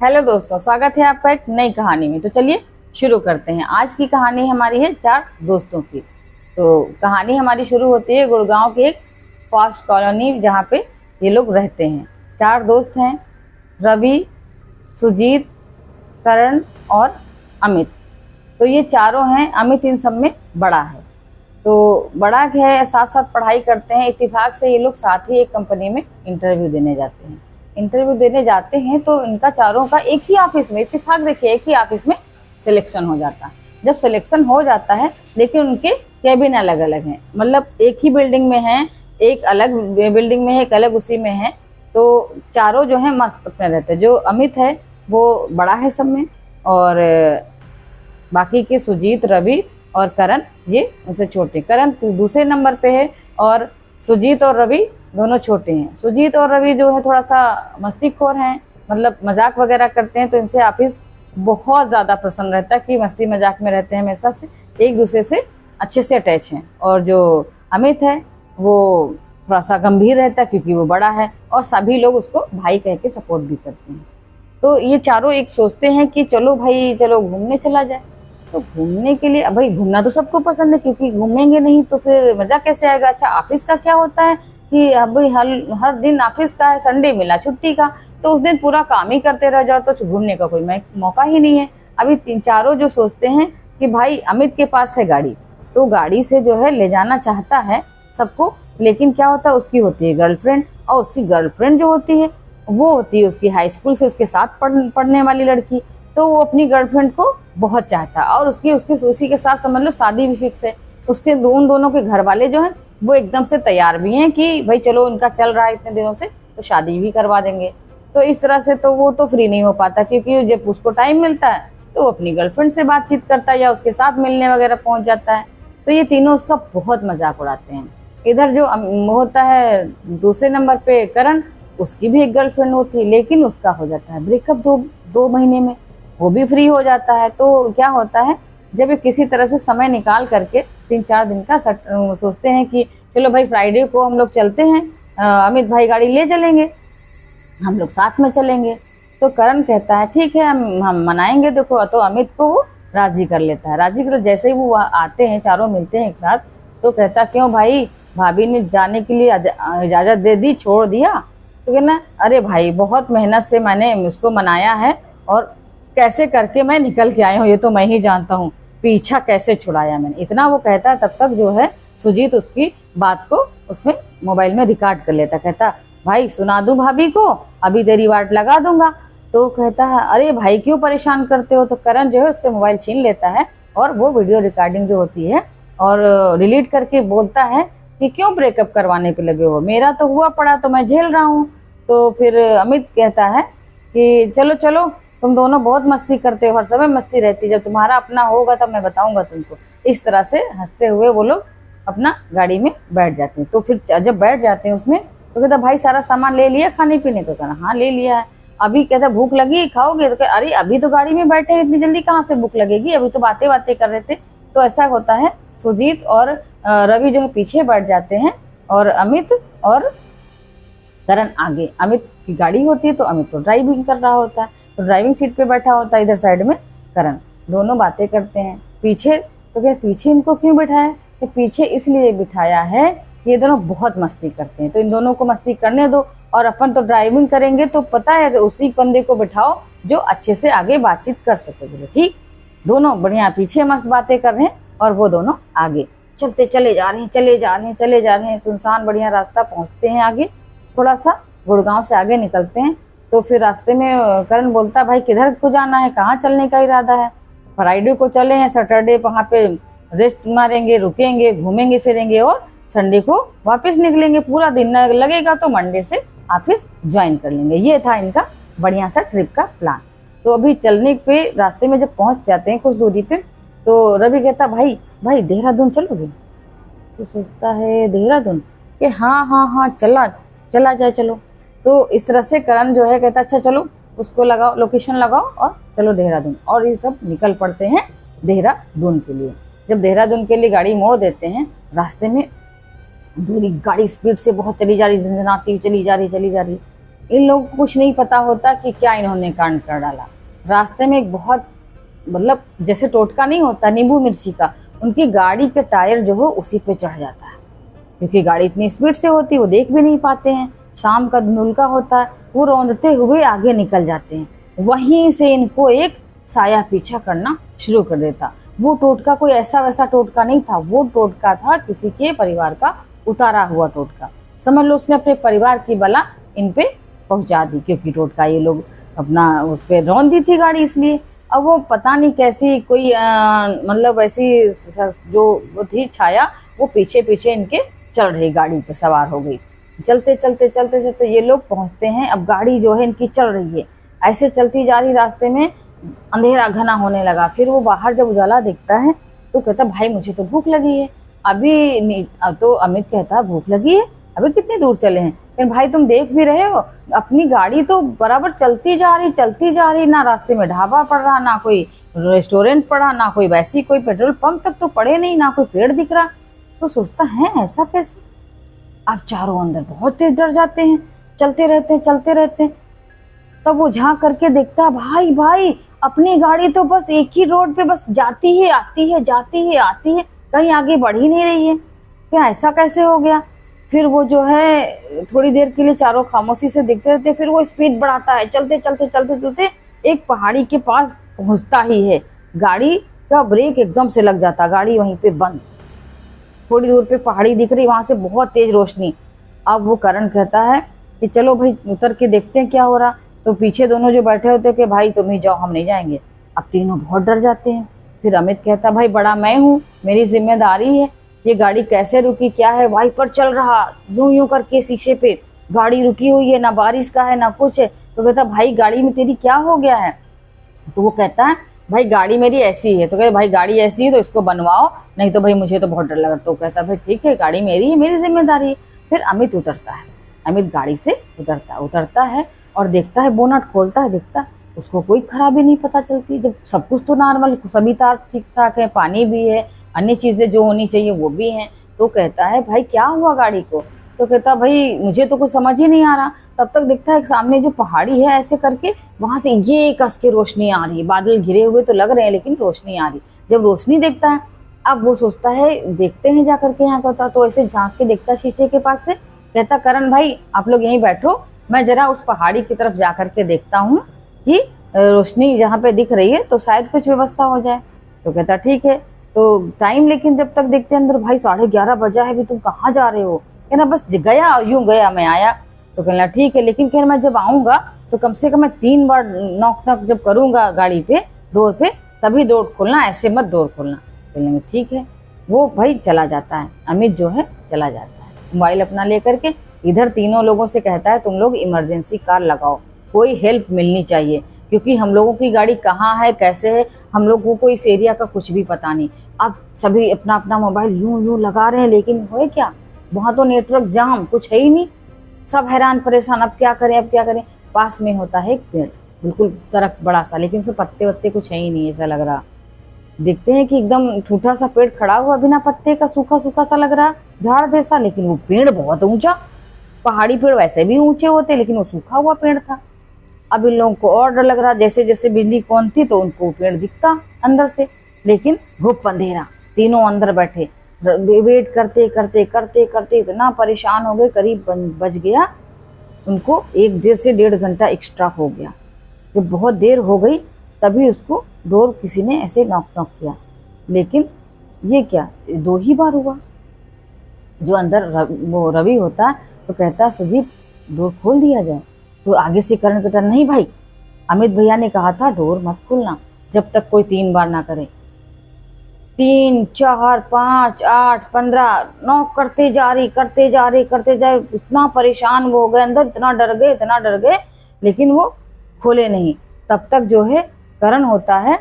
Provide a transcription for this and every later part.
Hello दोस्तों, स्वागत है आपका एक नई कहानी में। तो चलिए शुरू करते हैं। आज की कहानी हमारी है चार दोस्तों की। तो कहानी हमारी शुरू होती है गुड़गांव के एक पॉश कॉलोनी जहाँ पे ये लोग रहते हैं। चार दोस्त हैं, रवि, सुजीत, करण और अमित। तो ये चारों हैं। अमित इन सब में बड़ा है। तो बड़ा है, साथ साथ पढ़ाई करते हैं। इत्तेफाक से ये लोग साथ ही एक कंपनी में इंटरव्यू देने जाते हैं। इंटरव्यू देने जाते हैं तो इनका चारों का एक ही ऑफिस में, इत्तेफाक देखिए, एक ही ऑफिस में सिलेक्शन हो जाता है। जब सिलेक्शन हो जाता है, लेकिन उनके कैबिन अलग अलग हैं, मतलब एक ही बिल्डिंग में हैं, एक अलग बिल्डिंग में है, एक अलग उसी में है। तो चारों जो है मस्त में रहते हैं। जो अमित है वो बड़ा है सब में, और बाकी के सुजीत, रवि और करण ये उनसे छोटे। करण दूसरे नंबर पे है और सुजीत और रवि दोनों छोटे हैं। सुजीत और रवि जो है थोड़ा सा मस्तीखोर हैं, मतलब मजाक वगैरह करते हैं। तो इनसे ऑफिस बहुत ज़्यादा प्रसन्न रहता है कि मस्ती मजाक में रहते हैं, हमेशा से एक दूसरे से अच्छे से अटैच हैं। और जो अमित है वो थोड़ा सा गंभीर रहता है क्योंकि वो बड़ा है, और सभी लोग उसको भाई कह के सपोर्ट भी करते हैं। तो ये चारों एक सोचते हैं कि चलो भाई, चलो घूमने चला जाए। तो घूमने के लिए, अब भाई घूमना तो सबको पसंद है, क्योंकि घूमेंगे नहीं तो फिर मजा कैसे आएगा। अच्छा, ऑफिस का क्या होता है कि अब भाई हर दिन ऑफिस का है, संडे मिला छुट्टी का, तो उस दिन पूरा काम ही करते रह जाओ, तो घूमने का कोई मौका ही नहीं है। अभी तीन चारों जो सोचते हैं कि भाई अमित के पास है गाड़ी, तो गाड़ी से जो है ले जाना चाहता है सबको। लेकिन क्या होता है, उसकी होती है गर्लफ्रेंड, और उसकी गर्लफ्रेंड जो होती है वो होती है उसकी हाई स्कूल से उसके साथ पढ़ने वाली लड़की। तो वो अपनी गर्लफ्रेंड को बहुत चाहता है, और उसकी उसी के साथ समझ लो शादी भी फिक्स है। उसके दोनों के घर वाले जो हैं वो एकदम से तैयार भी हैं कि भाई चलो, उनका चल रहा है इतने दिनों से, तो शादी भी करवा देंगे। तो इस तरह से तो वो तो फ्री नहीं हो पाता, क्योंकि जब उसको टाइम मिलता है तो वो अपनी गर्लफ्रेंड से बातचीत करता है या उसके साथ मिलने वगैरह पहुंच जाता है। तो ये तीनों उसका बहुत मजाक उड़ाते हैं। इधर जो होता है दूसरे नंबर पे करण, उसकी भी एक गर्लफ्रेंड होती है, लेकिन उसका हो जाता है ब्रेकअप दो महीने में, वो भी फ्री हो जाता है। तो क्या होता है, जब ये किसी तरह से समय निकाल करके 3-4 दिन का सोचते हैं कि चलो भाई फ्राइडे को हम लोग चलते हैं, अमित भाई गाड़ी ले चलेंगे, हम लोग साथ में चलेंगे। तो करण कहता है ठीक है, हम मनाएंगे। देखो, तो अमित को वो राजी कर लेता है। राजी कर जैसे ही वो आते हैं, चारों मिलते हैं एक साथ, तो कहता क्यों भाई, भाभी ने जाने के लिए इजाजत दे दी, छोड़ दिया? तो कहना अरे भाई, बहुत मेहनत से मैंने उसको मनाया है, और कैसे करके मैं निकल के आया हूँ ये तो मैं ही जानता हूँ, पीछा कैसे छुड़ाया मैंने। इतना वो कहता है, तब तक जो है सुजीत उसकी बात को उसमें मोबाइल में रिकॉर्ड कर लेता। कहता भाई सुना दूं भाभी को, अभी तेरी वाट लगा दूंगा। तो कहता है अरे भाई क्यों परेशान करते हो। तो करण जो है उससे मोबाइल छीन लेता है, और वो वीडियो रिकॉर्डिंग जो होती है और डिलीट करके बोलता है कि क्यों ब्रेकअप करवाने पे लगे हो, मेरा तो हुआ पड़ा, तो मैं झेल रहा हूँ। तो फिर अमित कहता है कि चलो चलो, तुम दोनों बहुत मस्ती करते हो, हर समय मस्ती रहती, जब तुम्हारा अपना होगा तब मैं बताऊंगा तुमको। इस तरह से हंसते हुए वो लोग अपना गाड़ी में बैठ जाते हैं। तो फिर जब बैठ जाते हैं उसमें, तो कहता भाई सारा सामान ले लिया खाने पीने का? कहना हाँ ले लिया है। अभी कहता भूख लगी, खाओगे? तो कहता अरे अभी तो गाड़ी में बैठे हैं, इतनी जल्दी कहाँ से भूख लगेगी, अभी तो बातें कर रहे थे। तो ऐसा होता है, सुजीत और रवि जो है पीछे बैठ जाते हैं, और अमित और करण आगे। अमित की गाड़ी होती है तो अमित तो ड्राइविंग कर रहा होता है, तो ड्राइविंग सीट पे बैठा होता है, इधर साइड में करण। दोनों बातें करते हैं पीछे। तो क्या पीछे इनको क्यों बिठाया? तो पीछे इसलिए बिठाया है कि ये दोनों बहुत मस्ती करते हैं, तो इन दोनों को मस्ती करने दो, और अपन तो ड्राइविंग करेंगे, तो पता है उसी बंदे को बिठाओ जो अच्छे से आगे बातचीत कर सके। बोले ठीक। दोनों बढ़िया पीछे मस्त बातें कर रहे हैं, और वो दोनों आगे चले जा रहे हैं। सुनसान बढ़िया रास्ता पहुंचते हैं आगे, थोड़ा सा गुड़गांव से आगे निकलते हैं। तो फिर रास्ते में करण बोलता है भाई किधर को जाना है, कहाँ चलने का इरादा है? फ्राइडे को चले हैं, सैटरडे वहाँ पे रेस्ट मारेंगे, रुकेंगे, घूमेंगे फिरेंगे, और संडे को वापस निकलेंगे। पूरा दिन लगेगा, तो मंडे से ऑफिस ज्वाइन कर लेंगे। ये था इनका बढ़िया सा ट्रिप का प्लान। तो अभी चलने पे रास्ते में जब पहुंच जाते हैं कुछ दूरी पे, तो रवि कहता भाई देहरादून चलोगे? तो सोचता है देहरादून कि हाँ चला जाए चलो। तो इस तरह से करण जो है कहता अच्छा चलो, उसको लगाओ, लोकेशन लगाओ और चलो देहरादून। और ये सब निकल पड़ते हैं देहरादून के लिए। जब देहरादून के लिए गाड़ी मोड़ देते हैं, रास्ते में दूरी गाड़ी स्पीड से बहुत चली जा रही, झंझनाती चली जा रही। इन लोगों को कुछ नहीं पता होता कि क्या इन्होंने कांड कर डाला। रास्ते में एक बहुत मतलब जैसे टोटका नहीं होता नींबू मिर्ची का, उनकी गाड़ी के टायर जो हो उसी पे चढ़ जाता है, क्योंकि गाड़ी इतनी स्पीड से होती है वो देख भी नहीं पाते हैं। शाम का धुंधला होता है, वो रौंदते हुए आगे निकल जाते हैं। वहीं से इनको एक साया पीछा करना शुरू कर देता। वो टोटका कोई ऐसा वैसा टोटका नहीं था, वो टोटका था किसी के परिवार का उतारा हुआ टोटका। समझ लो उसने अपने परिवार की बला इन पे पहुंचा दी, क्योंकि टोटका ये लोग अपना उस पर रौंद दी थी गाड़ी इसलिए। अब वो पता नहीं कैसी कोई मतलब ऐसी जो वो थी छाया, वो पीछे पीछे इनके चल रही गाड़ी पे सवार हो गई। चलते चलते चलते चलते ये लोग पहुंचते हैं। अब गाड़ी जो है इनकी चल रही है, ऐसे चलती जा रही, रास्ते में अंधेरा घना होने लगा। फिर वो बाहर जब उजाला दिखता है तो कहता भाई मुझे तो भूख लगी है। अब तो अमित कहता भूख लगी है, अभी कितनी दूर चले हैं? लेकिन भाई तुम देख भी रहे हो अपनी गाड़ी तो बराबर चलती जा रही, ना रास्ते में ढाबा पड़ रहा, ना कोई रेस्टोरेंट पड़ा, ना कोई वैसी कोई पेट्रोल पंप तक तो पड़े नहीं, ना कोई पेड़ दिख रहा। तो सोचता है ऐसा कैसे? अब चारों अंदर बहुत तेज डर जाते हैं, चलते रहते हैं। तब वो झांक करके देखता भाई अपनी गाड़ी तो बस एक ही रोड पे बस जाती है आती है, कहीं आगे बढ़ ही नहीं रही है। क्या ऐसा कैसे हो गया? फिर वो जो है थोड़ी देर के लिए चारों खामोशी से देखते रहते, फिर वो स्पीड बढ़ाता है। चलते एक पहाड़ी के पास पहुंचता ही है, गाड़ी का ब्रेक एकदम से लग जाता, गाड़ी वहीं पे बंद। थोड़ी दूर पे पहाड़ी दिख रही, वहां से बहुत तेज रोशनी। अब वो करण कहता है कि चलो भाई उतर के देखते हैं क्या हो रहा। तो पीछे दोनों जो बैठे होते कि भाई तुम ही जाओ, हम नहीं जाएंगे। अब तीनों बहुत डर जाते हैं। फिर अमित कहता भाई बड़ा मैं हूँ, मेरी जिम्मेदारी है, ये गाड़ी कैसे रुकी, क्या है? वाइपर चल रहा यूं करके शीशे पे, गाड़ी रुकी हुई है, ना बारिश का है ना कुछ है। तो कहता भाई गाड़ी में तेरी क्या हो गया है? तो वो कहता है भाई गाड़ी मेरी ऐसी है। तो कहते भाई गाड़ी ऐसी है तो इसको बनवाओ, नहीं तो भाई मुझे तो बहुत डर लगा। तो कहता भाई ठीक है गाड़ी मेरी है, मेरी जिम्मेदारी है। फिर अमित उतरता है, अमित गाड़ी से उतरता है और देखता है, बोनट खोलता है, देखता है उसको कोई खराबी नहीं पता चलती। जब सब कुछ तो नॉर्मल, सभी तार ठीक ठाक है, पानी भी है, अन्य चीजें जो होनी चाहिए वो भी हैं। तो कहता है भाई क्या हुआ गाड़ी को? तो कहता भाई मुझे तो कुछ समझ ही नहीं आ रहा। तब तक देखता है सामने जो पहाड़ी है ऐसे करके वहां से ये कस के रोशनी आ रही है, बादल घिरे हुए तो लग रहे हैं लेकिन रोशनी आ रही। जब रोशनी देखता है, अब वो सोचता है देखते हैं जा करके यहाँ का होता। तो ऐसे झांक के देखता शीशे के पास से, कहता करण भाई आप लोग यहीं बैठो, मैं जरा उस पहाड़ी की तरफ जा करके देखता हूँ कि रोशनी जहाँ पे दिख रही है तो शायद कुछ व्यवस्था हो जाए। तो कहता ठीक है। तो टाइम लेकिन जब तक देखते हैं अंदर भाई 11:30 बजा है, अभी तुम कहाँ जा रहे हो? कहना बस गया यूं गया मैं आया। तो कहना ठीक है, लेकिन कहना मैं जब आऊंगा तो कम से कम मैं 3 बार नॉक जब करूंगा गाड़ी पे डोर पे तभी डोर खोलना, ऐसे मत डोर खोलना। कहने ठीक है। वो भाई चला जाता है, अमित जो है चला जाता है मोबाइल अपना लेकर के। इधर तीनों लोगों से कहता है तुम लोग इमरजेंसी कार लगाओ, कोई हेल्प मिलनी चाहिए, क्योंकि हम लोगों की गाड़ी कहाँ है कैसे है हम लोगों को इस एरिया का कुछ भी पता नहीं। अब सभी अपना अपना मोबाइल यूं लगा रहे हैं, लेकिन होए क्या, वहां तो नेटवर्क जाम, कुछ है ही नहीं। सब हैरान परेशान, अब क्या करें। पास में होता है एक पेड़, बिल्कुल तरक बड़ा सा, लेकिन उसमें पत्ते वत्ते कुछ है ही नहीं, ऐसा लग रहा। देखते हैं कि एकदम ठूठा सा पेड़ खड़ा हुआ बिना पत्ते का, सूखा सूखा सा लग रहा, झाड़ जैसा, लेकिन वो पेड़ बहुत ऊंचा। पहाड़ी पेड़ वैसे भी ऊंचे होते, लेकिन वो सूखा हुआ पेड़ था। अब इन लोगों को और डर लग रहा, जैसे जैसे बिजली कौन थी तो उनको पेड़ दिखता अंदर से, लेकिन घुप अंधेरा। तीनों अंदर बैठे वेट करते इतना परेशान हो गए, करीब बज गया उनको 1 से 1.5 घंटा एक्स्ट्रा हो गया। जब बहुत देर हो गई तभी उसको डोर किसी ने ऐसे नॉक किया, लेकिन ये क्या 2 ही बार हुआ। जो अंदर वो रवि होता है तो कहता सुजीत डोर खोल दिया जाए। तो आगे से करण कहता नहीं भाई, अमित भैया ने कहा था डोर मत खोलना जब तक कोई 3 बार ना करे। 3, 4, 5, 8, 15 नॉक करते जा रहे। इतना परेशान वो हो गए अंदर, इतना डर गए, लेकिन वो खोले नहीं। तब तक जो है करण होता है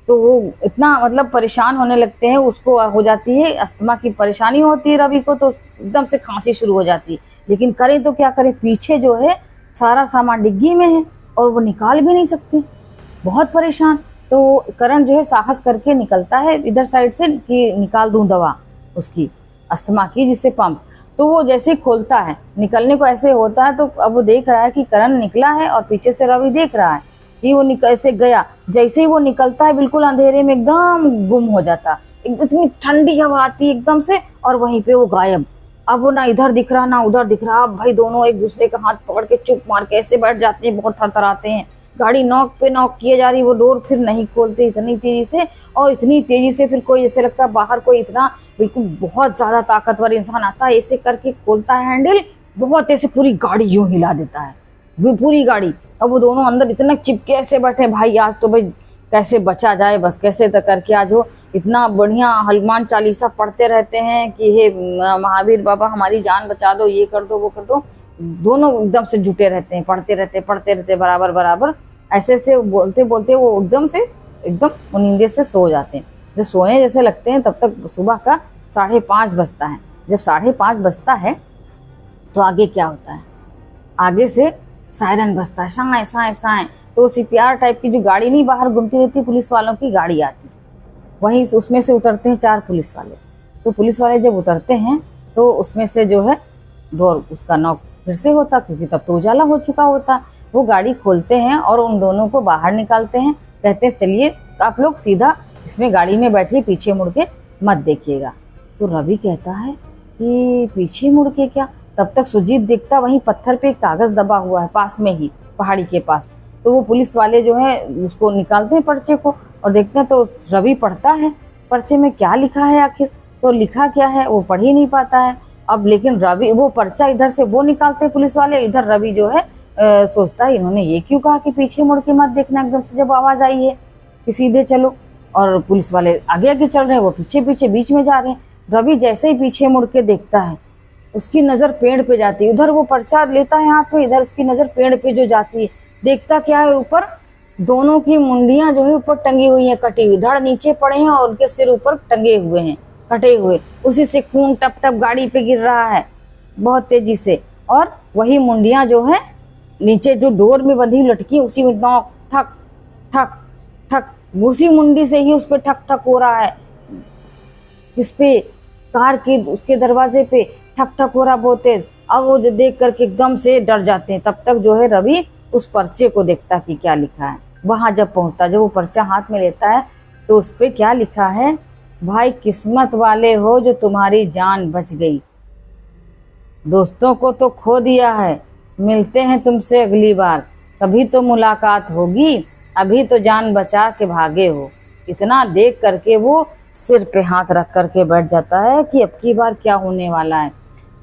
तो वो इतना मतलब परेशान होने लगते हैं, उसको हो जाती है अस्थमा की परेशानी होती है रवि को, तो एकदम से खांसी शुरू हो जाती है। लेकिन करें तो क्या करें, पीछे जो है सारा सामान डिग्गी में है और वो निकाल भी नहीं सकती, बहुत परेशान। तो करण जो है साहस करके निकलता है इधर साइड से कि निकाल दूं दवा उसकी अस्थमा की, जिससे पंप। तो वो जैसे ही खोलता है, निकलने को ऐसे होता है, तो अब वो देख रहा है कि करण निकला है और पीछे से रवि देख रहा है कि वो ऐसे गया। जैसे ही वो निकलता है बिल्कुल अंधेरे में एकदम गुम हो जाता, इतनी ठंडी हवा आती है एकदम से, और वहीं पे वो गायब। अब वो ना इधर दिख रहा ना उधर दिख रहा। अब भाई दोनों एक दूसरे का हाथ पकड़ के चुप मार के ऐसे बैठ जाते हैं, बहुत थरथराते हैं। गाड़ी नॉक पे नॉक किए जा रही, वो डोर फिर नहीं खोलते इतनी तेजी से, और इतनी तेजी से फिर कोई ऐसे लगता है बाहर कोई इतना बिल्कुल बहुत ज्यादा ताकतवर इंसान आता है, ऐसे करके खोलता है हैंडल, बहुत ऐसे पूरी गाड़ी यूं हिला देता है, पूरी गाड़ी। अब वो दोनों अंदर इतना चिपके ऐसे बैठे, भाई आज तो भाई कैसे बचा जाए, बस कैसे तक करके आज हो। इतना बढ़िया हनुमान चालीसा पढ़ते रहते हैं कि हे महावीर बाबा हमारी जान बचा दो, ये कर दो वो कर दो। दोनों एकदम से जुटे रहते हैं, पढ़ते रहते बराबर बराबर। ऐसे से बोलते बोलते वो एकदम नींदे से सो जाते हैं। जब सोने जैसे लगते हैं तब तक सुबह का 5:30 बजता है। जब 5:30 बजता है तो आगे क्या होता है, आगे से सायरन बजता है, साए साए साए। तो CPR टाइप की जो गाड़ी नहीं बाहर घूमती रहती, पुलिस वालों की गाड़ी आती, वहीं उसमें से उतरते हैं 4 पुलिस वाले। तो पुलिस वाले जब उतरते हैं तो उसमें से जो है डोर उसका नॉक फिर से होता, क्योंकि तब तो उजाला हो चुका होता। वो गाड़ी खोलते हैं और उन दोनों को बाहर निकालते हैं, कहते हैं चलिए आप लोग सीधा इसमें गाड़ी में बैठिए, पीछे मुड़ के मत देखिएगा। तो रवि कहता है कि पीछे मुड़ के क्या। तब तक सुजीत देखता वहीं पत्थर पे एक कागज दबा हुआ है पास में ही, पहाड़ी के पास। तो वो पुलिस वाले जो है उसको निकालते हैं पर्चे को और देखते हैं, तो रवि पढ़ता है पर्चे में क्या लिखा है आखिर। तो लिखा क्या है वो पढ़ ही नहीं पाता है। अब लेकिन रवि वो पर्चा इधर से वो निकालते हैं पुलिस वाले, इधर रवि जो है सोचता है इन्होंने ये क्यों कहा कि पीछे मुड़ के मत देखना, एकदम से जब आवाज आई है कि सीधे चलो। और पुलिस वाले आगे आगे चल रहे हैं, वो पीछे पीछे बीच में जा रहे हैं। रवि जैसे ही पीछे मुड़ के देखता है, उसकी नजर पेड़ पे जाती है। उधर वो पर्चा लेता है हाथ में, इधर उसकी नजर पेड़ पे जो जाती है, देखता क्या है ऊपर दोनों की मुंडियां जो है ऊपर टंगी हुई हैं, कटी हुई, धड़ नीचे पड़े हैं और उनके सिर ऊपर टंगे हुए हैं, कटे हुए। उसी से खून टप टप गाड़ी पे गिर रहा है बहुत तेजी से। और वही मुंडियां जो है नीचे जो डोर में बंधी लटकी, उसी में नॉक ठक ठक ठक, उसी मुंडी से ही उस पे ठक ठक हो रहा है। इस पे कार के उसके दरवाजे पे ठक ठक हो रहा बहुत तेज। अब वो देख करके एकदम से डर जाते हैं। तब तक जो है रवि उस पर्चे को देखता कि क्या लिखा है। वहां जब पहुंचता, जब वो पर्चा हाथ में लेता है तो उस पे क्या लिखा है, भाई किस्मत वाले हो जो तुम्हारी जान बच गई, दोस्तों को तो खो दिया है, मिलते हैं तुमसे अगली बार, कभी तो मुलाकात होगी, अभी तो जान बचा के भागे हो। इतना देख करके वो सिर पे हाथ रख करके बैठ जाता है कि अब की बार क्या होने वाला है।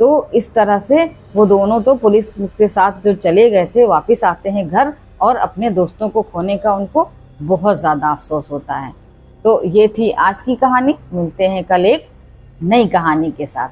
तो इस तरह से वो दोनों तो पुलिस के साथ जो चले गए थे वापस आते हैं घर, और अपने दोस्तों को खोने का उनको बहुत ज़्यादा अफसोस होता है। तो ये थी आज की कहानी। मिलते हैं कल एक नई कहानी के साथ।